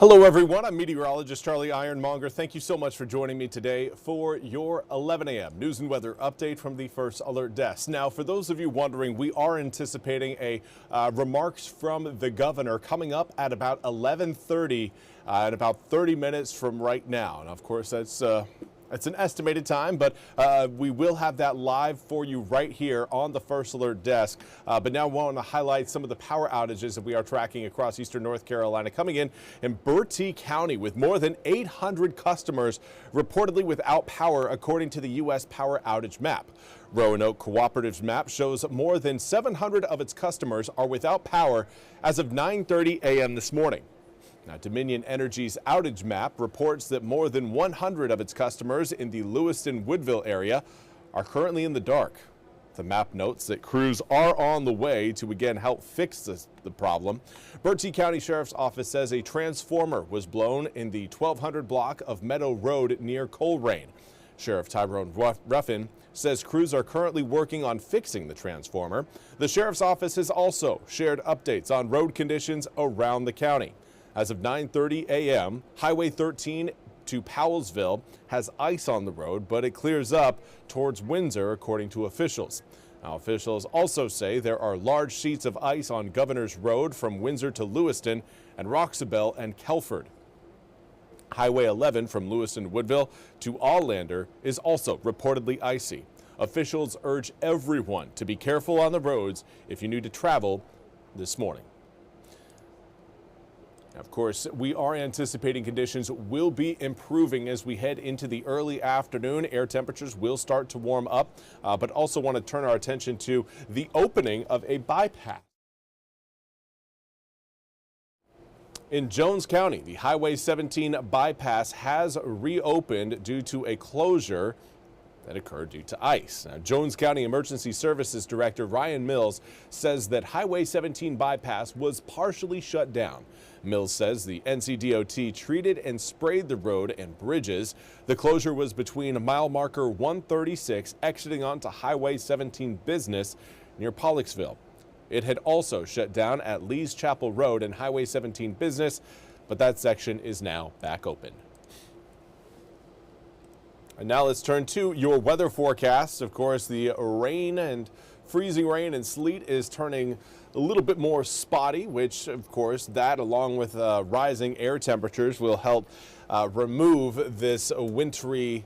Hello everyone, I'm meteorologist Charlie Ironmonger. Thank you so much for joining me today for your 11 a.m. news and weather update from the First Alert Desk. Now, for those of you wondering, we are anticipating remarks from the governor coming up at about 11:30 in about 30 minutes from right now. And of course, it's an estimated time, but we will have that live for you right here on the First Alert Desk. But now I want to highlight some of the power outages that we are tracking across eastern North Carolina, coming in Bertie County with more than 800 customers reportedly without power, according to the U.S. Power Outage Map. Roanoke Cooperative's map shows more than 700 of its customers are without power as of 9:30 a.m. this morning. Now, Dominion Energy's outage map reports that more than 100 of its customers in the Lewiston-Woodville area are currently in the dark. The map notes that crews are on the way to again help fix the problem. Bertie County Sheriff's Office says a transformer was blown in the 1200 block of Meadow Road near Colerain. Sheriff Tyrone Ruffin says crews are currently working on fixing the transformer. The Sheriff's Office has also shared updates on road conditions around the county. As of 9:30 a.m., Highway 13 to Powellsville has ice on the road, but it clears up towards Windsor, according to officials. Now, officials also say there are large sheets of ice on Governor's Road from Windsor to Lewiston and Roxabelle and Kelford. Highway 11 from Lewiston to Woodville to Allander is also reportedly icy. Officials urge everyone to be careful on the roads if you need to travel this morning. Of course, we are anticipating conditions will be improving as we head into the early afternoon. Air temperatures will start to warm up, but also want to turn our attention to the opening of a bypass. In Jones County, the Highway 17 bypass has reopened due to a closure that occurred due to ice. Now, Jones County Emergency Services Director Ryan Mills says that Highway 17 bypass was partially shut down. Mills says the NCDOT treated and sprayed the road and bridges. The closure was between mile marker 136 exiting onto Highway 17 Business near Pollocksville. It had also shut down at Lee's Chapel Road and Highway 17 Business, but that section is now back open. And now let's turn to your weather forecast. Of course, the freezing rain and sleet is turning a little bit more spotty, which of course that along with rising air temperatures will help remove this wintry,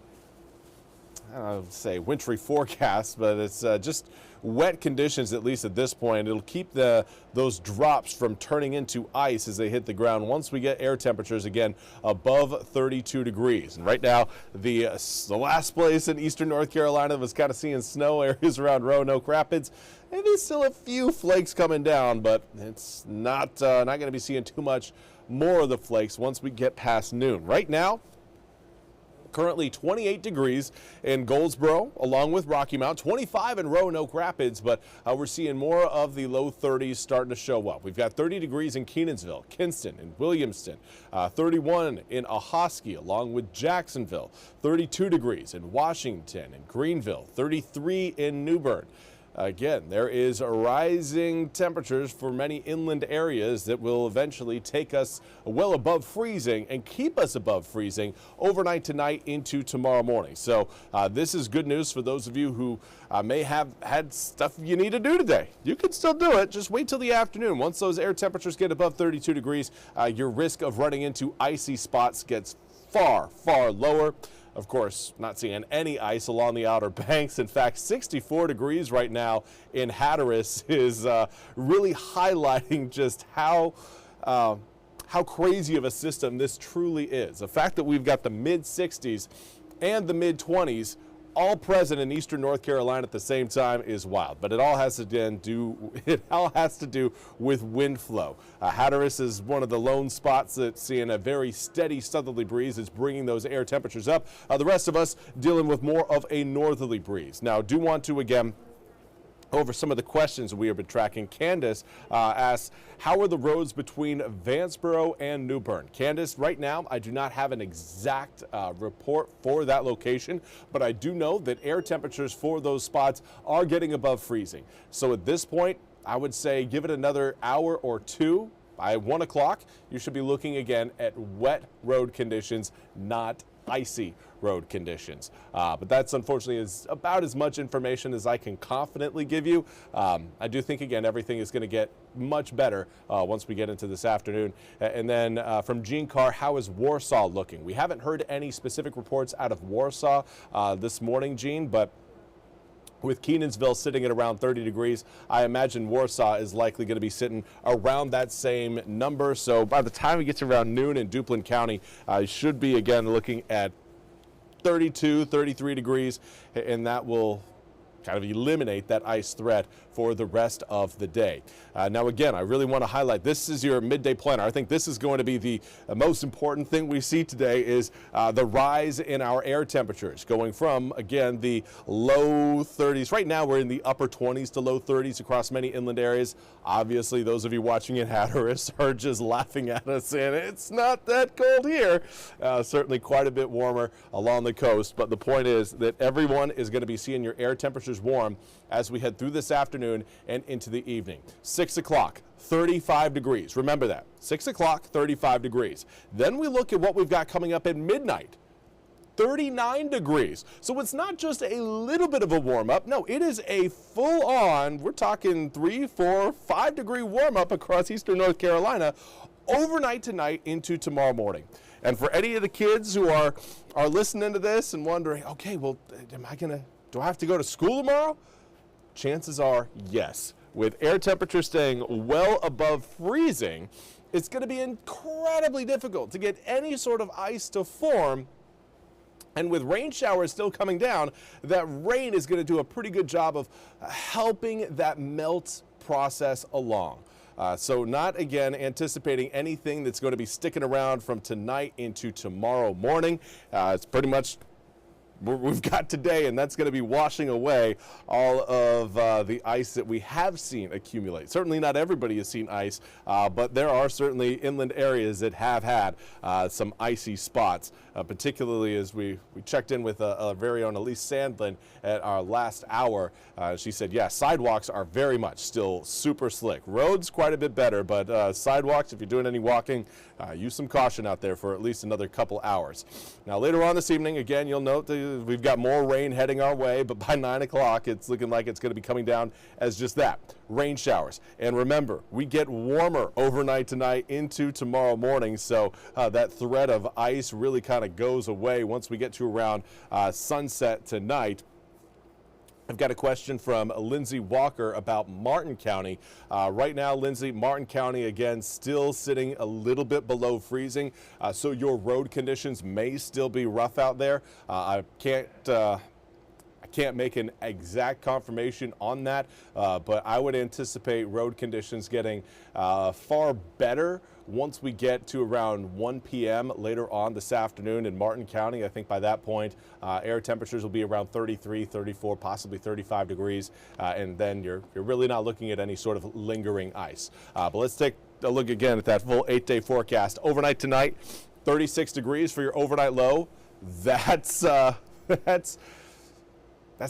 I don't know, say wintry forecast, but it's just wet conditions, at least at this point. It'll keep those drops from turning into ice as they hit the ground once we get air temperatures again above 32 degrees. And right now, the last place in eastern North Carolina that was kind of seeing snow, areas around Roanoke Rapids. Maybe still a few flakes coming down, but it's not going to be seeing too much more of the flakes once we get past noon. Right now, currently 28 degrees in Goldsboro, along with Rocky Mount, 25 in Roanoke Rapids, but we're seeing more of the low 30s starting to show up. We've got 30 degrees in Kenansville, Kinston, and Williamston, 31 in Ahoskie, along with Jacksonville, 32 degrees in Washington and Greenville, 33 in New Bern. Again, there is rising temperatures for many inland areas that will eventually take us well above freezing and keep us above freezing overnight tonight into tomorrow morning. So this is good news for those of you who may have had stuff you need to do today. You can still do it. Just wait till the afternoon. Once those air temperatures get above 32 degrees, your risk of running into icy spots gets far, far lower. Of course, not seeing any ice along the Outer Banks. In fact, 64 degrees right now in Hatteras is really highlighting just how crazy of a system this truly is. The fact that we've got the mid-60s and the mid-20s all present in eastern North Carolina at the same time is wild, but it all has to do with wind flow. Hatteras is one of the lone spots that's seeing a very steady southerly breeze. It's bringing those air temperatures up. The rest of us dealing with more of a northerly breeze. Now, do want to again over some of the questions we have been tracking. Candace asks, how are the roads between Vanceboro and New Bern? Candace, right now, I do not have an exact report for that location, but I do know that air temperatures for those spots are getting above freezing. So at this point, I would say give it another hour or two by 1 o'clock, you should be looking again at wet road conditions, not icy road conditions. But that's unfortunately is about as much information as I can confidently give you. I do think, again, everything is going to get much better once we get into this afternoon. And then from Gene Carr, how is Warsaw looking? We haven't heard any specific reports out of Warsaw this morning, Gene, but with Kenansville sitting at around 30 degrees, I imagine Warsaw is likely going to be sitting around that same number. So by the time we get to around noon in Duplin County, I should be again looking at 32, 33 degrees, and that will kind of eliminate that ice threat for the rest of the day. Now again, I really want to highlight, this is your midday planner. I think this is going to be the most important thing we see today is the rise in our air temperatures, going from, again, the low 30s. Right now we're in the upper 20s to low 30s across many inland areas. Obviously, those of you watching in Hatteras are just laughing at us, and it's not that cold here. Certainly quite a bit warmer along the coast, but the point is that everyone is going to be seeing your air temperatures warm as we head through this afternoon and into the evening. 6 o'clock, 35 degrees. Remember that. 6 o'clock, 35 degrees. Then we look at what we've got coming up at midnight. 39 degrees. So it's not just a little bit of a warm up. No, it is a full on, we're talking 3, 4, 5 degree warm up across eastern North Carolina overnight tonight into tomorrow morning. And for any of the kids who are listening to this and wondering, okay, well, do I have to go to school tomorrow? Chances are yes. With air temperature staying well above freezing, it's going to be incredibly difficult to get any sort of ice to form. And with rain showers still coming down, that rain is going to do a pretty good job of helping that melt process along. So not, again, anticipating anything that's going to be sticking around from tonight into tomorrow morning. It's pretty much we've got today, and that's going to be washing away all of the ice that we have seen accumulate. Certainly not everybody has seen ice, but there are certainly inland areas that have had some icy spots, particularly as we checked in with our very own Elise Sandlin at our last hour. She said, yeah, sidewalks are very much still super slick. Roads quite a bit better, but sidewalks, if you're doing any walking, use some caution out there for at least another couple hours. Now later on this evening, again, you'll note that we've got more rain heading our way, but by 9 o'clock, it's looking like it's going to be coming down as just that, rain showers. And remember, we get warmer overnight tonight into tomorrow morning, so that threat of ice really kind of goes away once we get to around sunset tonight. I've got a question from Lindsay Walker about Martin County. Right now, Lindsay, Martin County, again, still sitting a little bit below freezing, so your road conditions may still be rough out there. I can't make an exact confirmation on that, but I would anticipate road conditions getting far better once we get to around 1 p.m. later on this afternoon in Martin County. I think by that point, air temperatures will be around 33, 34, possibly 35 degrees, and then you're really not looking at any sort of lingering ice. But let's take a look again at that full 8-day forecast. Overnight tonight, 36 degrees for your overnight low. That's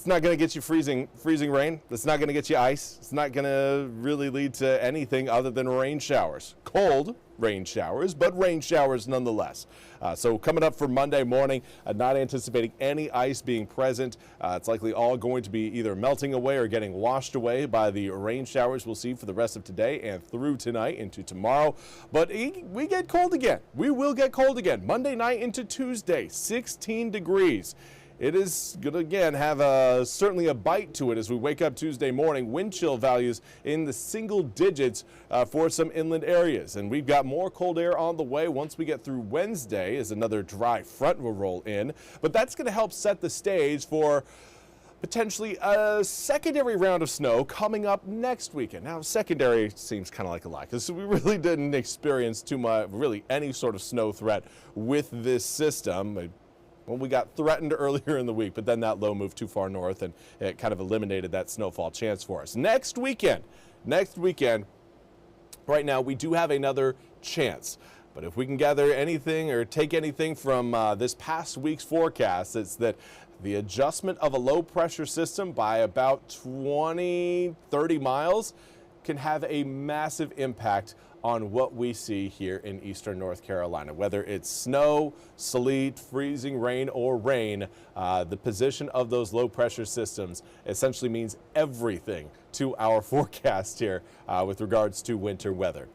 not going to get you freezing rain. That's not going to get you ice. It's not going to really lead to anything other than rain showers. Cold rain showers, but rain showers nonetheless. So coming up for Monday morning, not anticipating any ice being present. It's likely all going to be either melting away or getting washed away by the rain showers we'll see for the rest of today and through tonight into tomorrow. But we get cold again. We will get cold again. Monday night into Tuesday, 16 degrees. It is going to, again, have certainly a bite to it as we wake up Tuesday morning. Wind chill values in the single digits for some inland areas. And we've got more cold air on the way once we get through Wednesday as another dry front will roll in. But that's going to help set the stage for potentially a secondary round of snow coming up next weekend. Now, secondary seems kind of like a lie because we really didn't experience too much, really any sort of snow threat with this system. Well, we got threatened earlier in the week, but then that low moved too far north and it kind of eliminated that snowfall chance for us. Next weekend, right now we do have another chance. But if we can gather anything or take anything from this past week's forecast, it's that the adjustment of a low pressure system by about 20, 30 miles can have a massive impact on what we see here in eastern North Carolina. Whether it's snow, sleet, freezing rain, or rain, the position of those low pressure systems essentially means everything to our forecast here with regards to winter weather.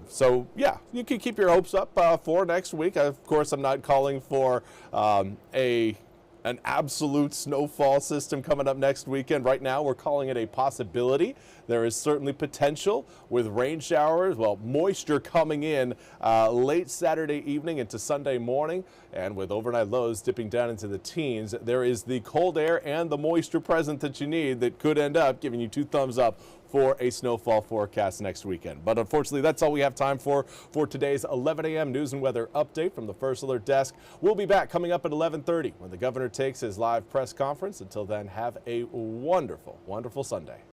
So yeah, you can keep your hopes up for next week. Of course, I'm not calling for an absolute snowfall system coming up next weekend. Right now, we're calling it a possibility. There is certainly potential with rain showers, well, moisture coming in late Saturday evening into Sunday morning, and with overnight lows dipping down into the teens, there is the cold air and the moisture present that you need that could end up giving you 2 thumbs up for a snowfall forecast next weekend. But unfortunately, that's all we have time for today's 11 a.m. news and weather update from the First Alert Desk. We'll be back coming up at 11:30 when the governor takes his live press conference. Until then, have a wonderful, wonderful Sunday.